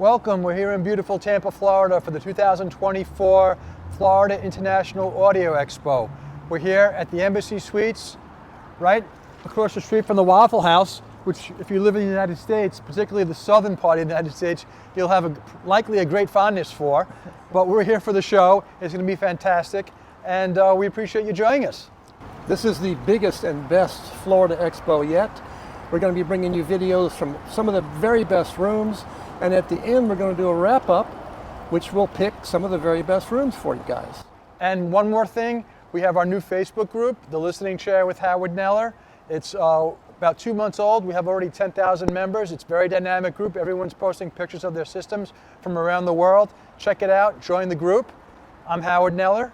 Welcome, we're here in beautiful Tampa, Florida for the 2024 Florida International Audio Expo. We're here at the Embassy Suites, right across the street from the Waffle House, which if you live in the United States, particularly the southern part of the United States, you'll have likely a great fondness for. But we're here for the show. It's going to be fantastic, and we appreciate you joining us. This is the biggest and best Florida Expo yet. We're going to be bringing you videos from some of the very best rooms, and at the end we're going to do a wrap-up, which will pick some of the very best rooms for you guys. And one more thing, we have our new Facebook group, The Listening Chair with Howard Neller. It's about 2 months old. We have already 10,000 members. It's a very dynamic group. Everyone's posting pictures of their systems from around the world. Check it out, join the group. I'm Howard Neller.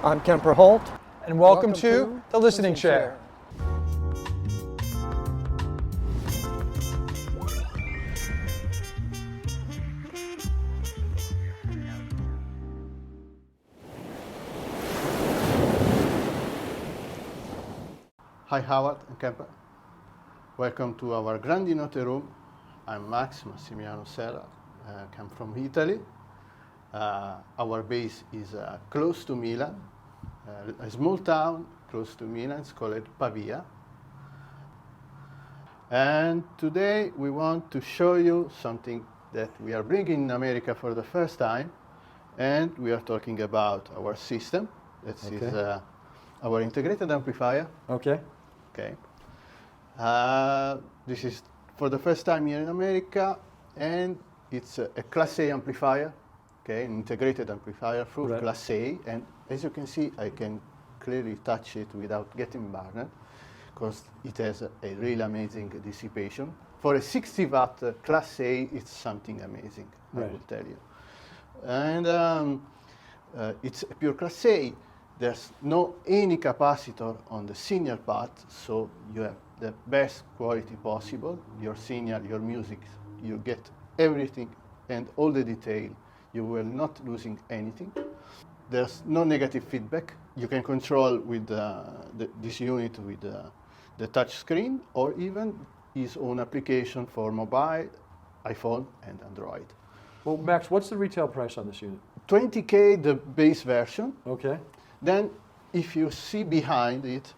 I'm Kimber Holt. And welcome to The Listening Chair. Hi Howard and Kimber. Welcome to our Grandinote room. I'm Max Massimiliano Serra, come from Italy. Our base is close to Milan, a small town close to Milan. It's called Pavia. And today we want to show you something that we are bringing in America for the first time, and we are talking about our system. This is our integrated amplifier. Okay. Okay. This is for the first time here in America, and it's a Class A amplifier, okay, an integrated amplifier for Class A. And as you can see, I can clearly touch it without getting burned, because it has a really amazing dissipation. For a 60 watt Class A, it's something amazing, I will tell you. And it's a pure Class A. There's no any capacitor on the signal part, so you have the best quality possible. Your signal, your music, you get everything and all the detail. You will not losing anything. There's no negative feedback. You can control with this unit with the touch screen, or even his own application for mobile, iPhone and Android. Well, Max, what's the retail price on this unit? $20K, the base version. Okay. Then, if you see behind it,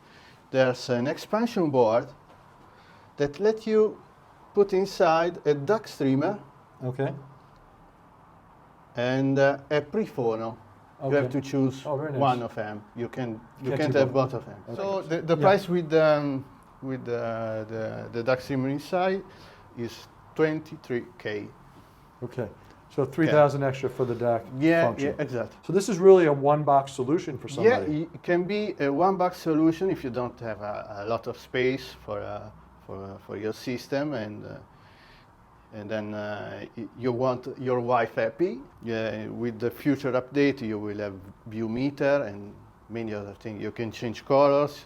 there's an expansion board that lets you put inside a DUC streamer. Okay. And a pre-phono. Okay. You have to choose one of them. You can't have both of them. Okay. So the price with the DUC streamer inside is $23K. Okay. So 3,000 extra for the DAC function. Yeah, exactly. So this is really a one-box solution for somebody. Yeah, it can be a one-box solution if you don't have a lot of space for your system, and then you want your wife happy. Yeah, with the future update, you will have view meter and many other things. You can change colors.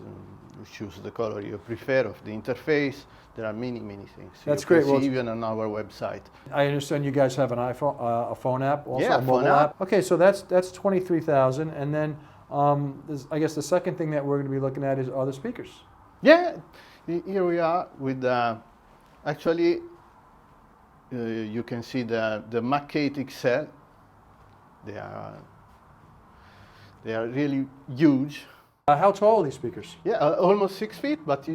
You choose the color you prefer of the interface. There are many things. That's great. Well, even on our website. I understand you guys have an iPhone, a phone app, also a mobile phone app. Okay, so that's 23,000, and then I guess the second thing that we're going to be looking at are the speakers. Yeah, here we are with actually you can see the Mac 8 XL. They are really huge. How tall are these speakers? Yeah, almost 6 feet, but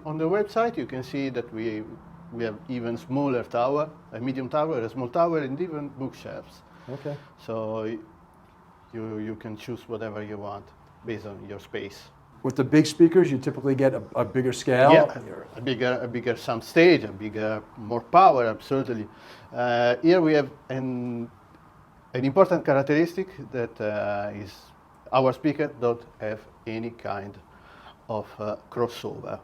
on the website you can see that we have even smaller tower, a medium tower, a small tower, and even bookshelves. Okay. So you can choose whatever you want based on your space. With the big speakers, you typically get a bigger scale? Yeah, a bigger sound stage, more power, absolutely. Here we have an important characteristic that is our speaker don't have any kind of crossover.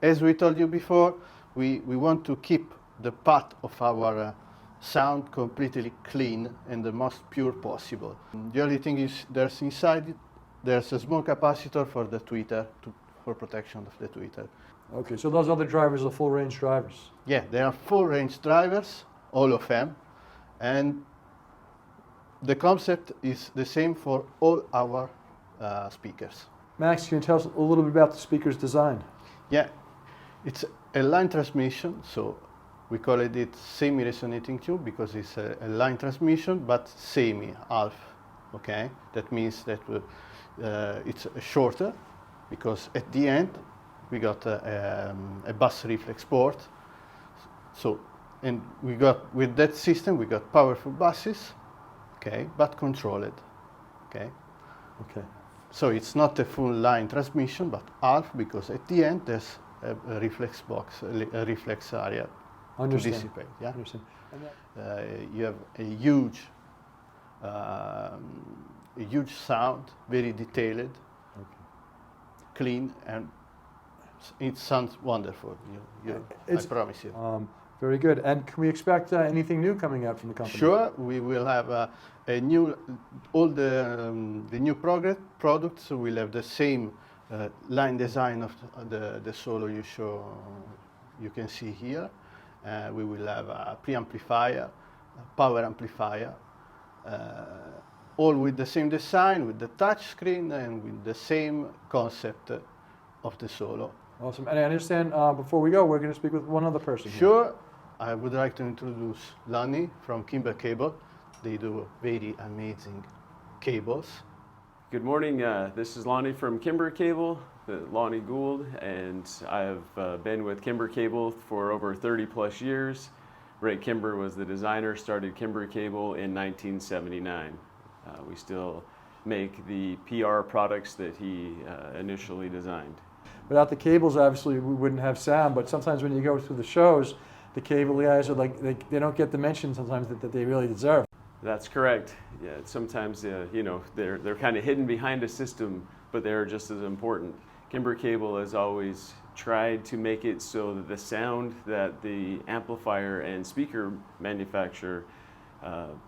As we told you before, we want to keep the path of our sound completely clean and the most pure possible. The only thing is there's inside it, there's a small capacitor for the tweeter, for protection of the tweeter. Okay, so those other drivers are full range drivers? Yeah, they are full range drivers, all of them, and the concept is the same for all our speakers. Max, can you tell us a little bit about the speaker's design? Yeah, it's a line transmission, so We call it semi-resonating tube because it's a line transmission, but half. Okay, that means that it's shorter because at the end we got a bus reflex port. So, and we got with that system we got powerful buses, okay, but controlled. Okay. Okay. So it's not a full line transmission, but half because at the end there's a reflex box, a reflex area to dissipate. Yeah. Understand. You have a huge sound, very detailed, clean, and it sounds wonderful. I promise you. Very good. And can we expect anything new coming out from the company? Sure, we will have a new, all the new products will have the same line design of the solo you can see here. We will have a preamplifier, a power amplifier, all with the same design, with the touch screen and with the same concept of the solo. Awesome. And I understand before we go, we're going to speak with one other person. Sure. Here. I would like to introduce Lonnie from Kimber Cable. They do very amazing cables. Good morning. This is Lonnie from Kimber Cable, Lonnie Gould, and I have been with Kimber Cable for over 30 plus years. Ray Kimber was the designer, started Kimber Cable in 1979. We still make the PR products that he initially designed. Without the cables, obviously, we wouldn't have sound, but sometimes when you go to the shows, the cable guys are like, they don't get the mention sometimes that they really deserve. That's correct. Yeah, sometimes, you know, they're kind of hidden behind a system, but they're just as important. Kimber Cable has always tried to make it so that the sound that the amplifier and speaker manufacturer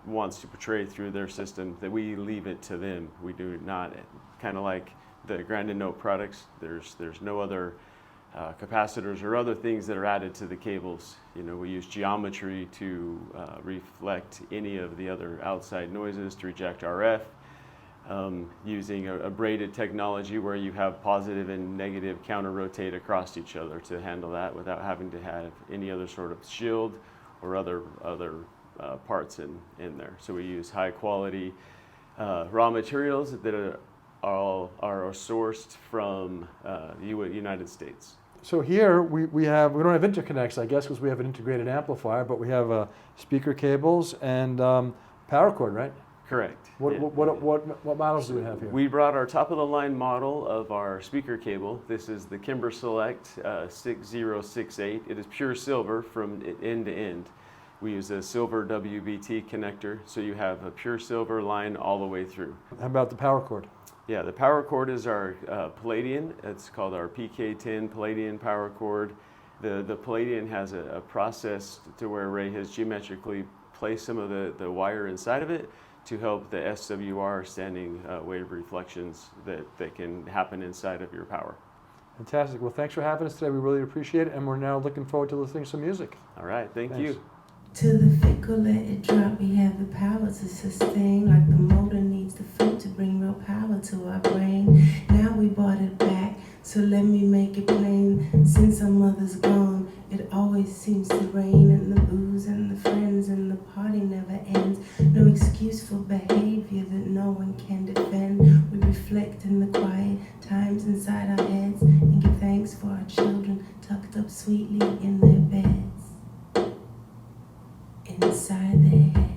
wants to portray through their system, that we leave it to them. We do not, kind of like the Grandinote products, there's no other capacitors or other things that are added to the cables. You know, we use geometry to reflect any of the other outside noises, to reject RF, using a braided technology where you have positive and negative counter-rotate across each other to handle that without having to have any other sort of shield or other parts in there. So we use high quality raw materials that are sourced from the United States. So here we don't have interconnects, I guess, because we have an integrated amplifier, but we have speaker cables and power cord, right? Correct. What models do we have here? We brought our top of the line model of our speaker cable. This is the Kimber Select 6068. It is pure silver from end to end. We use a silver WBT connector, so you have a pure silver line all the way through. How about the power cord? Yeah, the power cord is our Palladian. It's called our PK10 Palladian power cord. The Palladian has a process to where Ray has geometrically placed some of the wire inside of it to help the SWR, standing wave reflections, that can happen inside of your power. Fantastic. Well, thanks for having us today. We really appreciate it, and we're now looking forward to listening to some music. All right, thanks. You. To the fickle, let it drop. We have the power to sustain, like the motor needs the food to bring real power to our brain. Now we brought it back, so let me make it plain. Since our mother's gone, it always seems to rain, and the booze and the friends and the party never ends. No excuse for behavior that no one can defend. We reflect in the quiet times inside our heads and give thanks for our children tucked up sweetly in their beds. Inside their head.